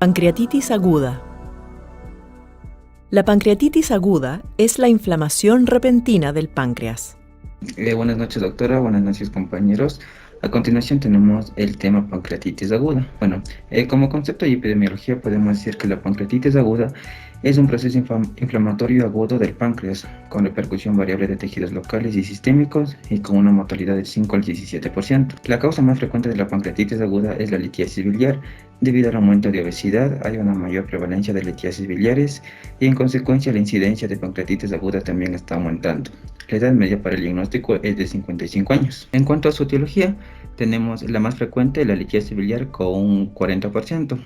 Pancreatitis aguda. La pancreatitis aguda es la inflamación repentina del páncreas. Buenas noches, doctora. Buenas noches, compañeros. A continuación tenemos el tema pancreatitis aguda. Como concepto de epidemiología podemos decir que la pancreatitis aguda es un proceso inflamatorio agudo del páncreas, con repercusión variable de tejidos locales y sistémicos y con una mortalidad del 5 al 17%. La causa más frecuente de la pancreatitis aguda es la litiasis biliar. Debido al aumento de obesidad, hay una mayor prevalencia de litiasis biliares y en consecuencia la incidencia de pancreatitis aguda también está aumentando. La edad media para el diagnóstico es de 55 años. En cuanto a su etiología, tenemos la más frecuente, la litiasis biliar, con un 40%.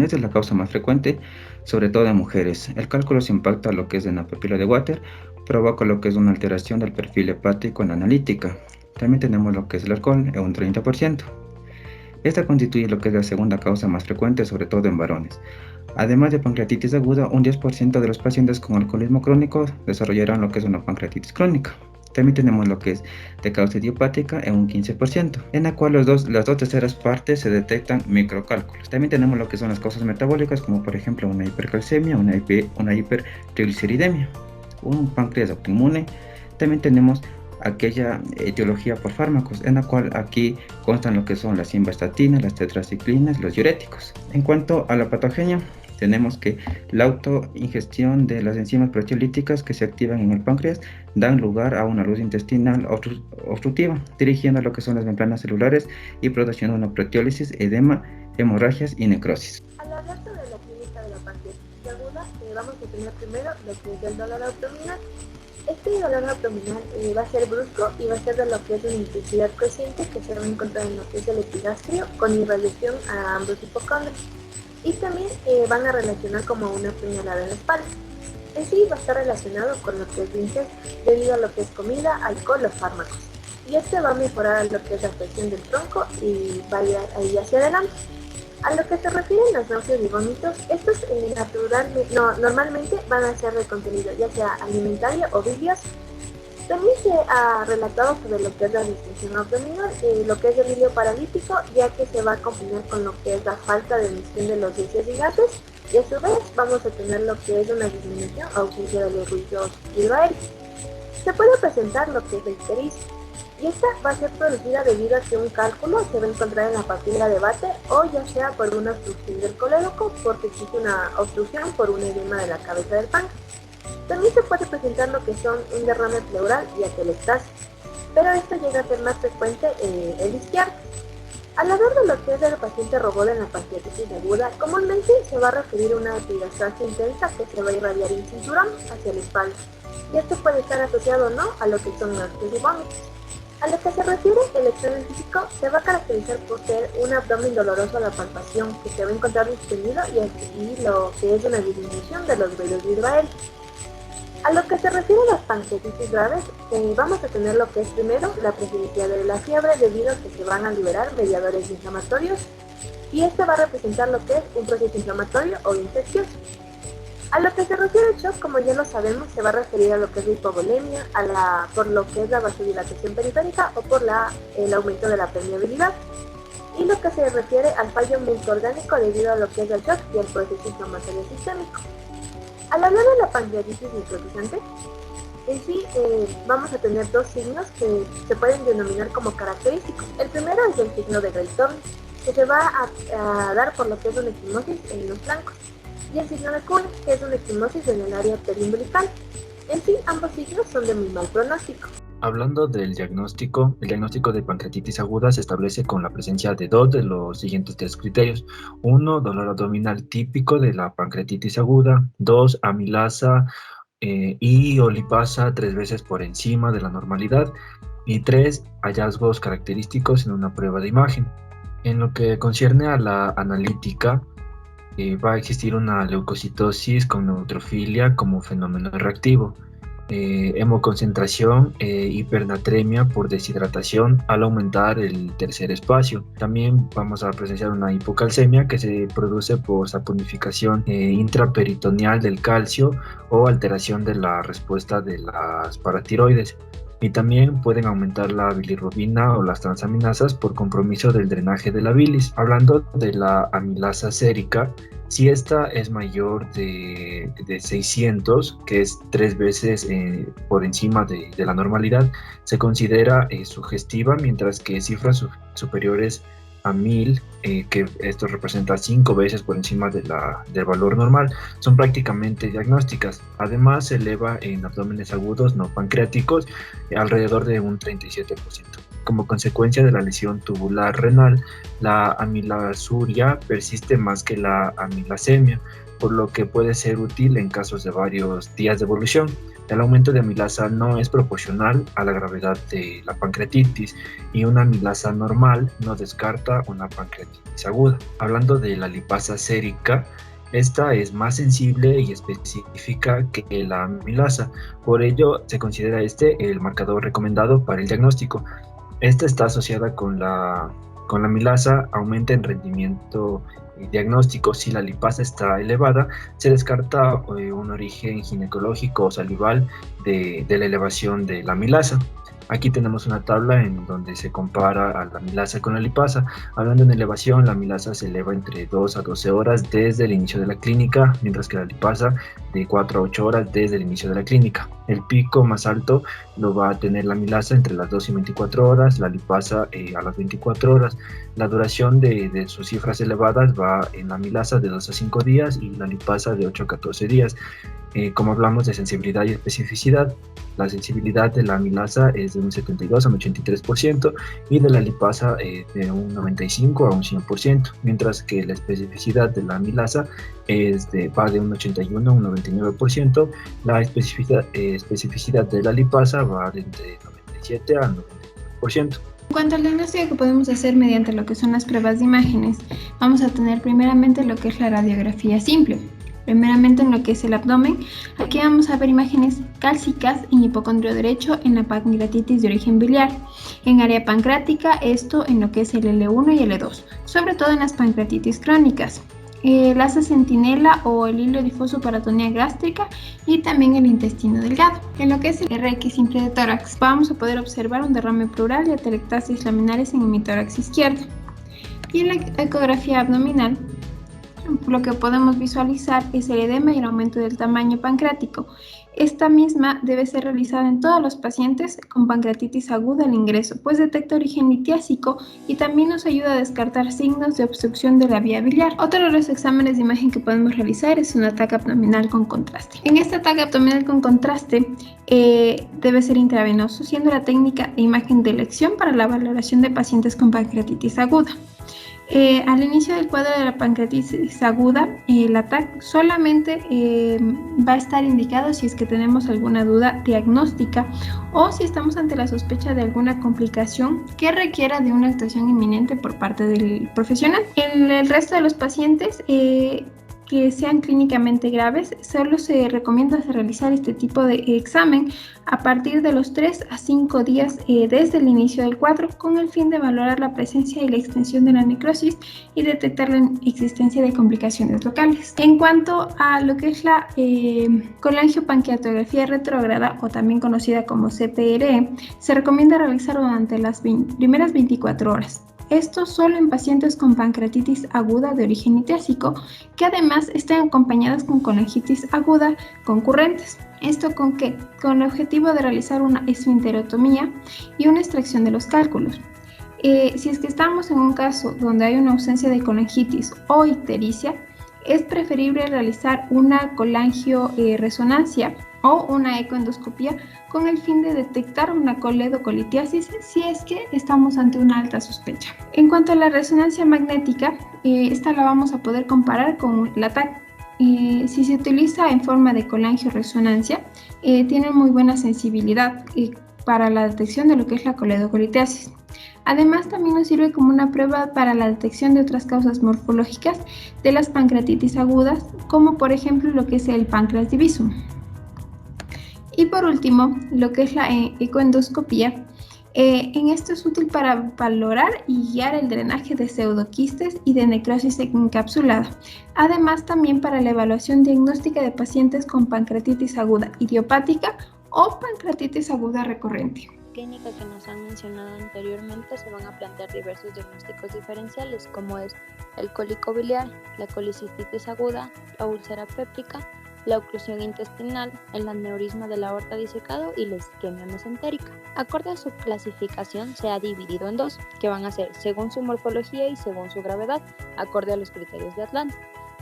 Esta es la causa más frecuente, sobre todo en mujeres. El cálculo se impacta lo que es en la papila de Water, provoca lo que es una alteración del perfil hepático en la analítica. También tenemos lo que es el alcohol, en un 30%. Esta constituye lo que es la segunda causa más frecuente, sobre todo en varones. Además de pancreatitis aguda, un 10% de los pacientes con alcoholismo crónico desarrollarán lo que es una pancreatitis crónica. También tenemos lo que es de causa idiopática en un 15%, en la cual las dos terceras partes se detectan microcálculos. También tenemos lo que son las causas metabólicas, como por ejemplo una hipercalcemia, una hipertrigliceridemia, un páncreas autoinmune. También tenemos aquella etiología por fármacos, en la cual aquí constan lo que son las simvastatinas, las tetraciclinas, los diuréticos. En cuanto a la patogenia, tenemos que la autoingestión de las enzimas proteolíticas que se activan en el páncreas dan lugar a una luz intestinal obstructiva, dirigiendo a lo que son las membranas celulares y produciendo una proteólisis, edema, hemorragias y necrosis. Al hablar sobre la clínica de la pancreatitis aguda, vamos a tener primero lo que es el dolor abdominal. Este dolor abdominal va a ser brusco y va a ser de lo que es una intensidad creciente que se va a encontrar en lo que es el epigastrio, con irradiación a ambos hipocondrios. Y también van a relacionar como una puñalada en la espalda. En sí va a estar relacionado con lo que es ingesto, debido a lo que es comida, alcohol o fármacos. Y este va a mejorar lo que es la presión del tronco y va a ir ahí hacia adelante. A lo que se refieren las náuseas y vómitos, estos normalmente van a ser de contenido ya sea alimentario o biliar. También se ha relatado sobre lo que es la distensión abdominal, lo que es el delirio paralítico, ya que se va a combinar con lo que es la falta de emisión de los gases y gases, y a su vez vamos a tener lo que es una disminución o ausencia de los ruidos hidroaéreos. Se puede presentar lo que es la ictericia, y esta va a ser producida debido a que un cálculo se va a encontrar en la papila de Water o ya sea por una obstrucción del colédoco, porque existe una obstrucción por un edema de la cabeza del páncreas. También se puede presentar lo que son un derrame pleural y atelectasis, pero esto llega a ser más frecuente el izquierdo. Al hablar de lo que es el paciente robot en la pancreatitis aguda, comúnmente se va a referir a una epigastrasia intensa que se va a irradiar en cinturón hacia la espalda, y esto puede estar asociado o no a lo que son náuseas y vómitos. A lo que se refiere el examen físico, se va a caracterizar por ser un abdomen doloroso a la palpación que se va a encontrar distendido y lo que es una disminución de los vellos hidroaéreos. A lo que se refiere a las pancreatitis graves, vamos a tener lo que es primero la presencia de la fiebre debido a que se van a liberar mediadores inflamatorios y este va a representar lo que es un proceso inflamatorio o infeccioso. A lo que se refiere al shock, como ya lo sabemos, se va a referir a lo que es la hipovolemia, por lo que es la vasodilatación periférica o por el aumento de la permeabilidad. Y lo que se refiere al fallo multiorgánico debido a lo que es el shock y el proceso inflamatorio sistémico. Al hablar de la pancreatitis necrotizante, en sí vamos a tener dos signos que se pueden denominar como característicos. El primero es el signo de Grey-Thorne, que se va a dar por lo que es una equimosis en los flancos, y el signo de Kuhn, que es una equimosis en el área periumbilical. En sí, ambos signos son de muy mal pronóstico. Hablando del diagnóstico, el diagnóstico de pancreatitis aguda se establece con la presencia de dos de los siguientes tres criterios. 1, dolor abdominal típico de la pancreatitis aguda. 2, amilasa y o lipasa 3 veces por encima de la normalidad. Y 3, hallazgos característicos en una prueba de imagen. En lo que concierne a la analítica, va a existir una leucocitosis con neutrofilia como fenómeno reactivo. Hemoconcentración hipernatremia por deshidratación al aumentar el tercer espacio. También vamos a presenciar una hipocalcemia que se produce por saponificación intraperitoneal del calcio o alteración de la respuesta de las paratiroides. y también pueden aumentar la bilirrubina o las transaminasas por compromiso del drenaje de la bilis. Hablando de la amilasa sérica, si esta es mayor de 600, que es 3 veces por encima de la normalidad, se considera sugestiva, mientras que cifras superiores a 1000, que esto representa 5 veces por encima del valor normal, son prácticamente diagnósticas. Además, se eleva en abdómenes agudos no pancreáticos alrededor de un 37%. Como consecuencia de la lesión tubular renal, la amilasuria persiste más que la amilasemia, por lo que puede ser útil en casos de varios días de evolución. El aumento de amilasa no es proporcional a la gravedad de la pancreatitis, y una amilasa normal no descarta una pancreatitis aguda. Hablando de la lipasa sérica, esta es más sensible y específica que la amilasa, por ello se considera el marcador recomendado para el diagnóstico. Esta está asociada con la amilasa, aumenta en rendimiento diagnóstico. Si la lipasa está elevada, se descarta un origen ginecológico o salival de la elevación de la amilasa. Aquí tenemos una tabla en donde se compara a la amilasa con la lipasa. Hablando en elevación, la amilasa se eleva entre 2 a 12 horas desde el inicio de la clínica, mientras que la lipasa de 4 a 8 horas desde el inicio de la clínica. El pico más alto lo va a tener la amilasa entre las 2 y 24 horas, la lipasa a las 24 horas. La duración de sus cifras elevadas va en la amilasa de 2 a 5 días y la lipasa de 8 a 14 días. Como hablamos de sensibilidad y especificidad, la sensibilidad de la amilasa es de un 72 a un 83% y de la lipasa de un 95 a un 100%, mientras que la especificidad de la amilasa va de un 81 a un 99%. La especificidad de la lipasa va de entre 97 a 99%. En cuanto al diagnóstico que podemos hacer mediante lo que son las pruebas de imágenes, vamos a tener primeramente lo que es la radiografía simple. Primeramente en lo que es el abdomen, aquí vamos a ver imágenes cálcicas en hipocondrio derecho en la pancreatitis de origen biliar. En área pancreática, esto en lo que es el L1 y L2, sobre todo en las pancreatitis crónicas. El asa centinela o el hilo difuso para atonía gástrica y también el intestino delgado. En lo que es el RX simple de tórax, vamos a poder observar un derrame pleural y atelectasis laminares en el hemitórax izquierdo. Y en la ecografía abdominal, lo que podemos visualizar es el edema y el aumento del tamaño pancreático. Esta misma debe ser realizada en todos los pacientes con pancreatitis aguda al ingreso, pues detecta origen litiásico y también nos ayuda a descartar signos de obstrucción de la vía biliar. Otro de los exámenes de imagen que podemos realizar es un ataque abdominal con contraste. En este ataque abdominal con contraste debe ser intravenoso, siendo la técnica de imagen de elección para la valoración de pacientes con pancreatitis aguda. Al inicio del cuadro de la pancreatitis aguda, el ataque solamente va a estar indicado si es que tenemos alguna duda diagnóstica o si estamos ante la sospecha de alguna complicación que requiera de una actuación inminente por parte del profesional. En el resto de los pacientes que sean clínicamente graves, solo se recomienda realizar este tipo de examen a partir de los 3 a 5 días desde el inicio del cuadro, con el fin de valorar la presencia y la extensión de la necrosis y detectar la existencia de complicaciones locales. En cuanto a lo que es la colangiopancreatografía retrógrada, o también conocida como CPRE, se recomienda realizar durante las primeras 24 horas. Esto solo en pacientes con pancreatitis aguda de origen litiásico, que además estén acompañadas con colangitis aguda concurrentes. ¿Esto con qué? Con el objetivo de realizar una esfinterotomía y una extracción de los cálculos. Si es que estamos en un caso donde hay una ausencia de colangitis o ictericia, es preferible realizar una colangioresonancia o una ecoendoscopía con el fin de detectar una coledocolitiasis si es que estamos ante una alta sospecha. En cuanto a la resonancia magnética, esta la vamos a poder comparar con la TAC. Si se utiliza en forma de colangioresonancia, tiene muy buena sensibilidad para la detección de lo que es la coledocolitiasis. Además, también nos sirve como una prueba para la detección de otras causas morfológicas de las pancreatitis agudas, como por ejemplo lo que es el páncreas divisum. Y por último, lo que es la ecoendoscopía. En esto es útil para valorar y guiar el drenaje de pseudoquistes y de necrosis encapsulada. Además, también para la evaluación diagnóstica de pacientes con pancreatitis aguda idiopática o pancreatitis aguda recurrente. Clínica que nos han mencionado anteriormente se van a plantear diversos diagnósticos diferenciales, como es el cólico biliar, la colicistitis aguda, la úlcera péptica, la oclusión intestinal, el aneurisma de la aorta disecado y la isquemia mesentérica. Acorde a su clasificación, se ha dividido en dos, que van a ser según su morfología y según su gravedad, acorde a los criterios de Atlanta.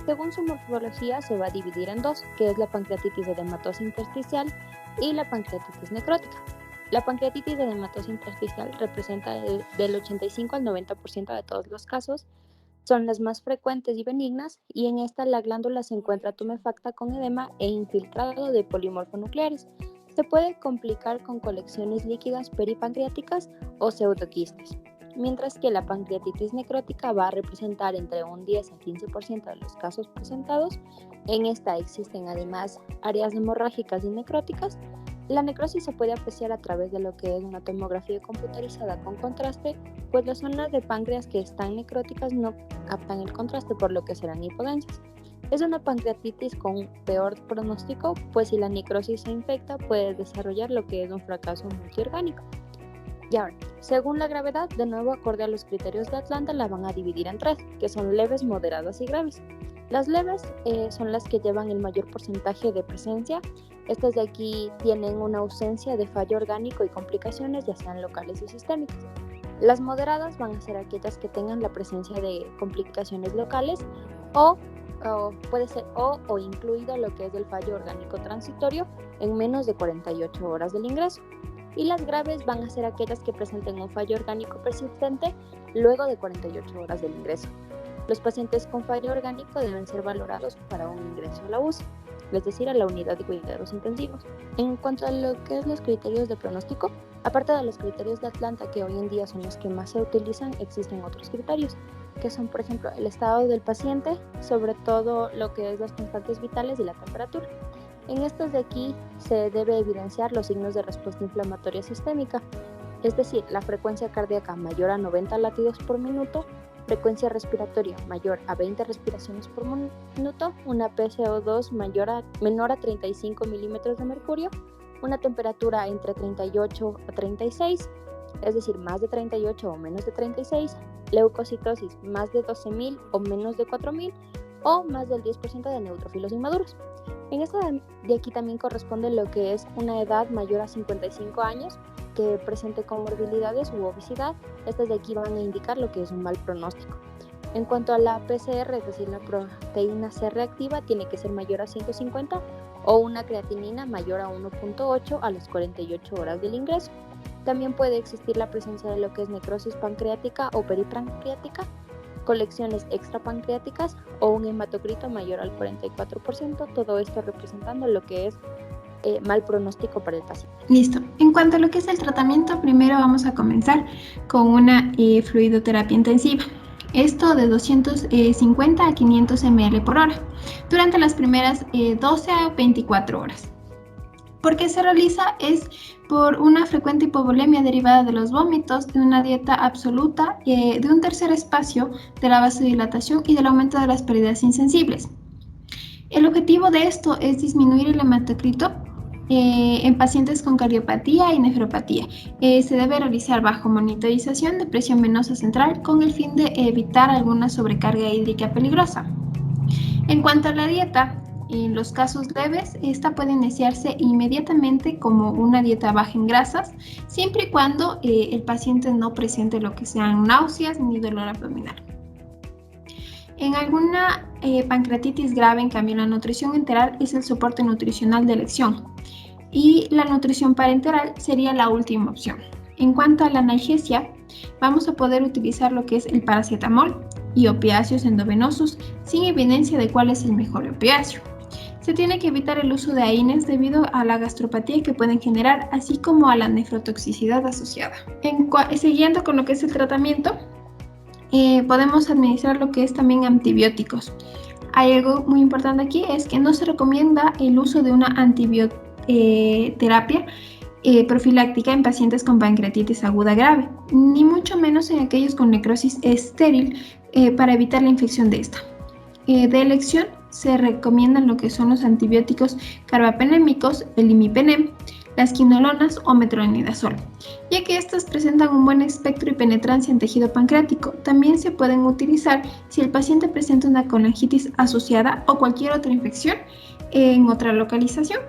Según su morfología, se va a dividir en dos, que es la pancreatitis edematosa intersticial y la pancreatitis necrótica. La pancreatitis edematosa intersticial representa del 85 al 90% de todos los casos, son las más frecuentes y benignas, y en esta la glándula se encuentra tumefacta con edema e infiltrado de polimorfonucleares. Se puede complicar con colecciones líquidas peripancreáticas o pseudoquistes, mientras que la pancreatitis necrótica va a representar entre un 10 a 15% de los casos presentados. En esta existen además áreas hemorrágicas y necróticas. La necrosis se puede apreciar a través de lo que es una tomografía computarizada con contraste, pues las zonas de páncreas que están necróticas no captan el contraste, por lo que serán hipodensas. Es una pancreatitis con peor pronóstico, pues si la necrosis se infecta puede desarrollar lo que es un fracaso multiorgánico. Y ahora, según la gravedad, de nuevo acorde a los criterios de Atlanta, la van a dividir en tres, que son leves, moderadas y graves. Las leves son las que llevan el mayor porcentaje de presencia. Estas de aquí tienen una ausencia de fallo orgánico y complicaciones, ya sean locales o sistémicas. Las moderadas van a ser aquellas que tengan la presencia de complicaciones locales o puede ser o incluido lo que es el fallo orgánico transitorio en menos de 48 horas del ingreso. Y las graves van a ser aquellas que presenten un fallo orgánico persistente luego de 48 horas del ingreso. Los pacientes con fallo orgánico deben ser valorados para un ingreso a la UCI, es decir, a la unidad de cuidados intensivos. En cuanto a lo que es los criterios de pronóstico, aparte de los criterios de Atlanta, que hoy en día son los que más se utilizan, existen otros criterios, que son, por ejemplo, el estado del paciente, sobre todo lo que es las constantes vitales y la temperatura. En estos de aquí se debe evidenciar los signos de respuesta inflamatoria sistémica, es decir, la frecuencia cardíaca mayor a 90 latidos por minuto, frecuencia respiratoria mayor a 20 respiraciones por minuto, una PCO2 menor a 35 milímetros de mercurio, una temperatura entre 38 a 36, es decir, más de 38 o menos de 36, leucocitosis más de 12.000 o menos de 4.000 o más del 10% de neutrófilos inmaduros. En esta de aquí también corresponde lo que es una edad mayor a 55 años, que presente comorbilidades u obesidad. Estas de aquí van a indicar lo que es un mal pronóstico. En cuanto a la PCR, es decir, la proteína C reactiva, tiene que ser mayor a 150 o una creatinina mayor a 1.8 a las 48 horas del ingreso. También puede existir la presencia de lo que es necrosis pancreática o peripancreática, colecciones extrapancreáticas o un hematocrito mayor al 44%, todo esto representando lo que es mal pronóstico para el paciente. Listo. En cuanto a lo que es el tratamiento, primero vamos a comenzar con una fluidoterapia intensiva. Esto de 250 a 500 ml por hora durante las primeras 12 a 24 horas. ¿Por qué se realiza? Es por una frecuente hipovolemia derivada de los vómitos, de una dieta absoluta, de un tercer espacio, de la vasodilatación y del aumento de las pérdidas insensibles. El objetivo de esto es disminuir el hematocrito en pacientes con cardiopatía y nefropatía. Se debe realizar bajo monitorización de presión venosa central con el fin de evitar alguna sobrecarga hídrica peligrosa. En cuanto a la dieta, en los casos leves, esta puede iniciarse inmediatamente como una dieta baja en grasas, siempre y cuando el paciente no presente lo que sean náuseas ni dolor abdominal. En alguna pancreatitis grave, en cambio, la nutrición enteral es el soporte nutricional de elección y la nutrición parenteral sería la última opción. En cuanto a la analgesia, vamos a poder utilizar lo que es el paracetamol y opiáceos endovenosos sin evidencia de cuál es el mejor opiáceo. Se tiene que evitar el uso de AINES debido a la gastropatía que pueden generar, así como a la nefrotoxicidad asociada. Siguiendo con lo que es el tratamiento, podemos administrar lo que es también antibióticos. Hay algo muy importante aquí, es que no se recomienda el uso de una antibioterapia profiláctica en pacientes con pancreatitis aguda grave, ni mucho menos en aquellos con necrosis estéril para evitar la infección de esta. De elección se recomiendan lo que son los antibióticos carbapenémicos, el imipenem, las quinolonas o metronidazol, ya que estas presentan un buen espectro y penetrancia en tejido pancreático. También se pueden utilizar si el paciente presenta una colangitis asociada o cualquier otra infección en otra localización.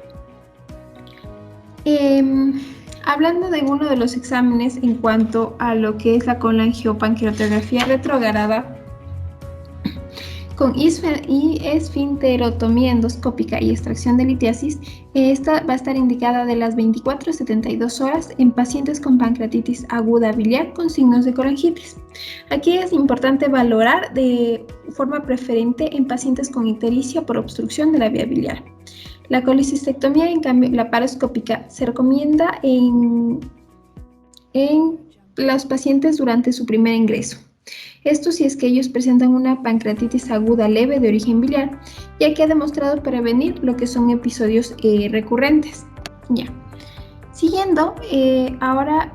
Hablando de uno de los exámenes en cuanto a lo que es la colangiopancreatografía retrograda, con esfinterotomía endoscópica y extracción de litiasis, esta va a estar indicada de las 24 a 72 horas en pacientes con pancreatitis aguda biliar con signos de colangitis. Aquí es importante valorar de forma preferente en pacientes con ictericia por obstrucción de la vía biliar. La colecistectomía, en cambio, laparoscópica, se recomienda en los pacientes durante su primer ingreso. Esto si es que ellos presentan una pancreatitis aguda leve de origen biliar, ya que ha demostrado prevenir lo que son episodios recurrentes. Ya. Siguiendo, ahora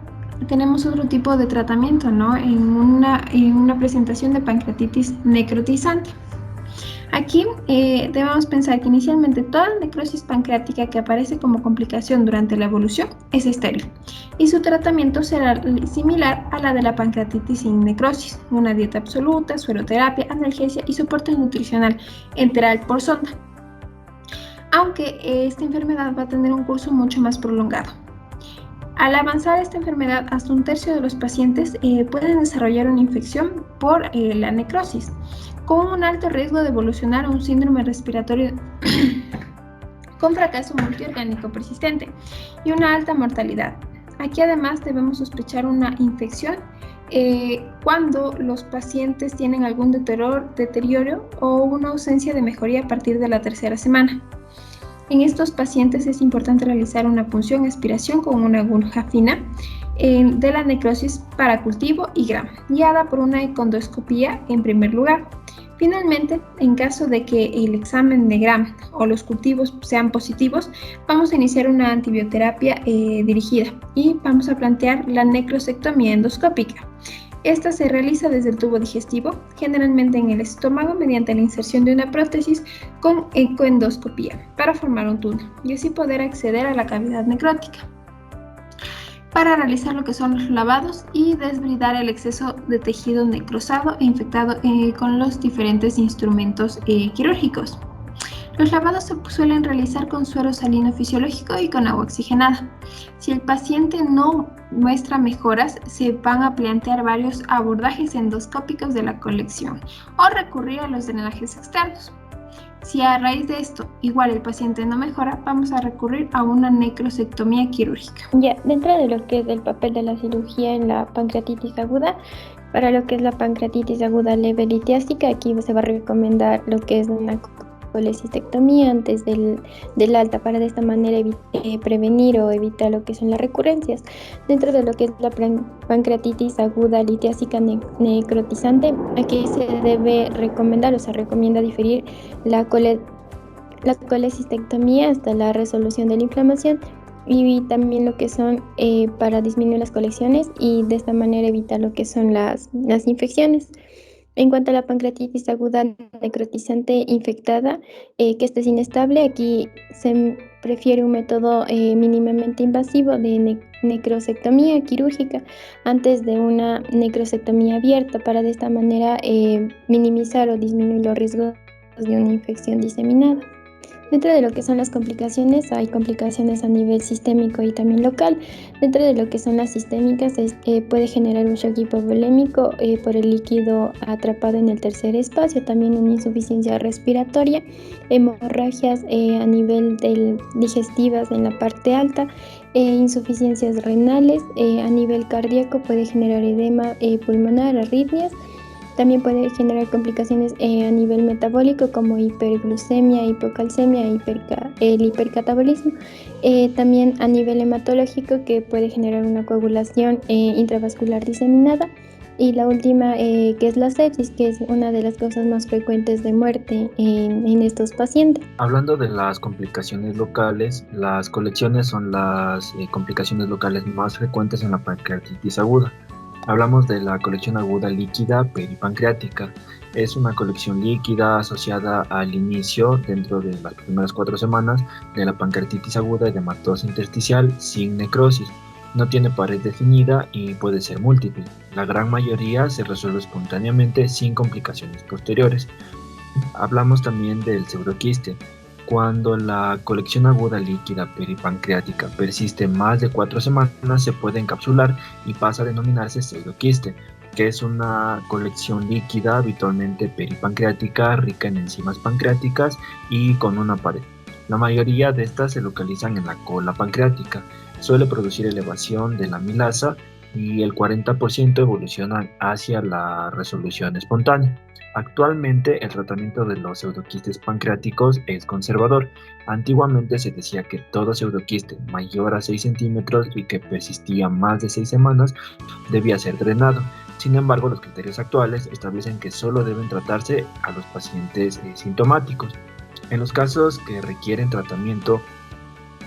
tenemos otro tipo de tratamiento, ¿no? En una presentación de pancreatitis necrotizante. Aquí debemos pensar que inicialmente toda necrosis pancreática que aparece como complicación durante la evolución es estéril y su tratamiento será similar a la de la pancreatitis sin necrosis, una dieta absoluta, sueroterapia, analgesia y soporte nutricional enteral por sonda, aunque esta enfermedad va a tener un curso mucho más prolongado. Al avanzar esta enfermedad, hasta un tercio de los pacientes pueden desarrollar una infección por la necrosis, con un alto riesgo de evolucionar a un síndrome respiratorio con fracaso multiorgánico persistente y una alta mortalidad. Aquí además debemos sospechar una infección cuando los pacientes tienen algún deterioro o una ausencia de mejoría a partir de la tercera semana. En estos pacientes es importante realizar una punción aspiración con una aguja fina de la necrosis para cultivo y Gram, guiada por una econdoscopía en primer lugar. Finalmente, en caso de que el examen de Gram o los cultivos sean positivos, vamos a iniciar una antibioterapia dirigida y vamos a plantear la necrosectomía endoscópica. Esta se realiza desde el tubo digestivo, generalmente en el estómago, mediante la inserción de una prótesis con ecoendoscopía para formar un túnel y así poder acceder a la cavidad necrótica, para realizar lo que son los lavados y desbridar el exceso de tejido necrosado e infectado con los diferentes instrumentos quirúrgicos. Los lavados se suelen realizar con suero salino fisiológico y con agua oxigenada. Si el paciente no muestra mejoras, se van a plantear varios abordajes endoscópicos de la colección o recurrir a los drenajes externos. Si a raíz de esto igual el paciente no mejora, vamos a recurrir a una necrosectomía quirúrgica. Ya, dentro de lo que es el papel de la cirugía en la pancreatitis aguda, para lo que es la pancreatitis aguda leve litiásica, aquí se va a recomendar lo que es una colecistectomía antes del alta para de esta manera prevenir o evitar lo que son las recurrencias. Dentro de lo que es la pancreatitis aguda litiásica necrotizante, aquí se debe recomendar o se recomienda diferir la colecistectomía hasta la resolución de la inflamación y también lo que son para disminuir las colecciones y de esta manera evitar lo que son las infecciones. En cuanto a la pancreatitis aguda necrotizante infectada, que esté inestable, aquí se prefiere un método mínimamente invasivo de necrosectomía quirúrgica antes de una necrosectomía abierta para de esta manera minimizar o disminuir los riesgos de una infección diseminada. Dentro de lo que son las complicaciones, hay complicaciones a nivel sistémico y también local. Dentro de lo que son las sistémicas, puede generar un shock hipovolémico por el líquido atrapado en el tercer espacio, también una insuficiencia respiratoria, hemorragias a nivel digestivas en la parte alta, insuficiencias renales, a nivel cardíaco puede generar edema pulmonar, arritmias. También puede generar complicaciones a nivel metabólico como hiperglucemia, hipocalcemia, el hipercatabolismo. También a nivel hematológico que puede generar una coagulación intravascular diseminada. Y la última que es la sepsis, que es una de las causas más frecuentes de muerte en estos pacientes. Hablando de las complicaciones locales, las colecciones son las complicaciones locales más frecuentes en la pancreatitis aguda. Hablamos de la colección aguda líquida peripancreática. Es una colección líquida asociada al inicio, dentro de las primeras 4 semanas, de la pancreatitis aguda edematosa intersticial sin necrosis. No tiene pared definida y puede ser múltiple. La gran mayoría se resuelve espontáneamente sin complicaciones posteriores. Hablamos también del pseudoquiste. Cuando la colección aguda líquida peripancreática persiste más de 4 semanas, se puede encapsular y pasa a denominarse pseudoquiste, que es una colección líquida habitualmente peripancreática, rica en enzimas pancreáticas y con una pared. La mayoría de estas se localizan en la cola pancreática. Suele producir elevación de la amilasa y el 40% evolucionan hacia la resolución espontánea. Actualmente el tratamiento de los pseudoquistes pancreáticos es conservador. Antiguamente se decía que todo pseudoquiste mayor a 6 centímetros y que persistía más de 6 semanas debía ser drenado. Sin embargo, los criterios actuales establecen que solo deben tratarse a los pacientes sintomáticos. En los casos que requieren tratamiento,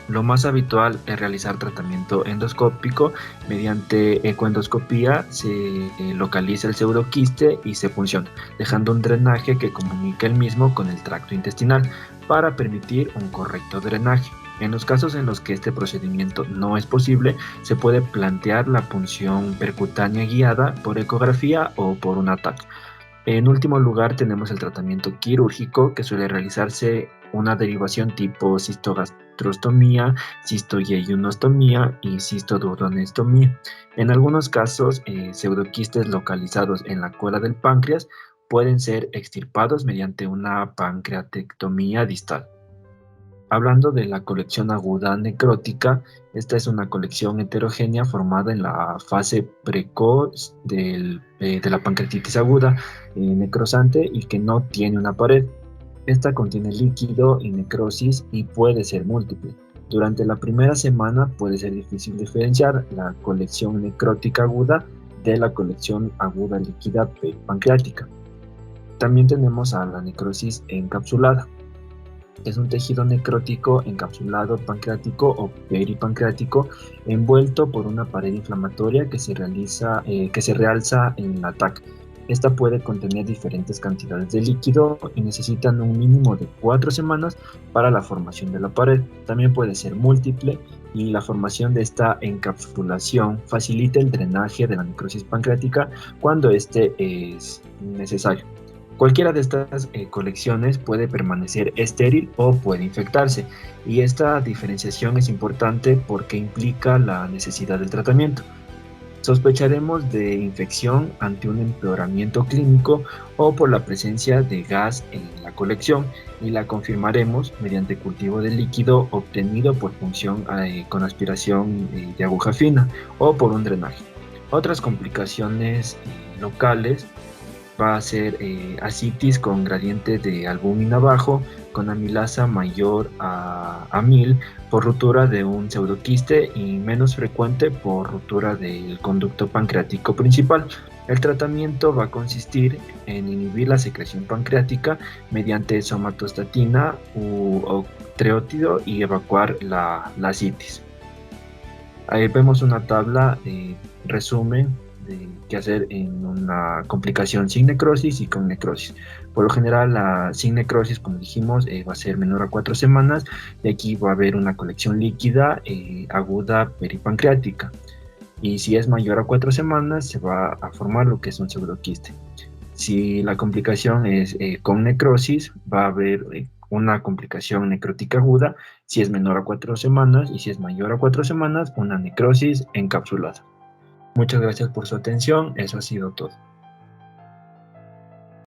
lo más habitual es realizar tratamiento endoscópico. Mediante ecoendoscopía se localiza el pseudoquiste y se punciona, dejando un drenaje que comunica el mismo con el tracto intestinal para permitir un correcto drenaje. En los casos en los que este procedimiento no es posible, se puede plantear la punción percutánea guiada por ecografía o por un TAC. En último lugar, tenemos el tratamiento quirúrgico, que suele realizarse una derivación tipo cistogastrostomía, cistoyeyunostomía y cistoduodenostomía. En algunos casos, pseudoquistes localizados en la cola del páncreas pueden ser extirpados mediante una pancreatectomía distal. Hablando de la colección aguda necrótica, esta es una colección heterogénea formada en la fase precoz de la pancreatitis aguda necrosante y que no tiene una pared. Esta contiene líquido y necrosis y puede ser múltiple. Durante la primera semana puede ser difícil diferenciar la colección necrótica aguda de la colección aguda líquida pancreática. También tenemos a la necrosis encapsulada. Es un tejido necrótico encapsulado pancreático o peripancreático envuelto por una pared inflamatoria que se realza en la TAC. Esta puede contener diferentes cantidades de líquido y necesitan un mínimo de 4 semanas para la formación de la pared. También puede ser múltiple y la formación de esta encapsulación facilita el drenaje de la necrosis pancreática cuando este es necesario. Cualquiera de estas colecciones puede permanecer estéril o puede infectarse, y esta diferenciación es importante porque implica la necesidad del tratamiento. Sospecharemos de infección ante un empeoramiento clínico o por la presencia de gas en la colección, y la confirmaremos mediante cultivo de líquido obtenido por punción con aspiración de aguja fina o por un drenaje. Otras complicaciones locales va a ser ascitis con gradiente de albúmina bajo, con amilasa mayor a 1000 por ruptura de un pseudoquiste y menos frecuente por ruptura del conducto pancreático principal. El tratamiento va a consistir en inhibir la secreción pancreática mediante somatostatina u octreótido y evacuar la ascitis. Ahí vemos una tabla de resumen de qué hacer en una complicación sin necrosis y con necrosis. Por lo general, la sin necrosis, como dijimos, va a ser menor a 4 semanas, y aquí va a haber una colección líquida aguda peripancreática. Y si es mayor a 4 semanas, se va a formar lo que es un pseudoquiste. Si la complicación es con necrosis, va a haber una complicación necrótica aguda si es menor a 4 semanas, y si es mayor a 4 semanas, una necrosis encapsulada. Muchas gracias por su atención, eso ha sido todo.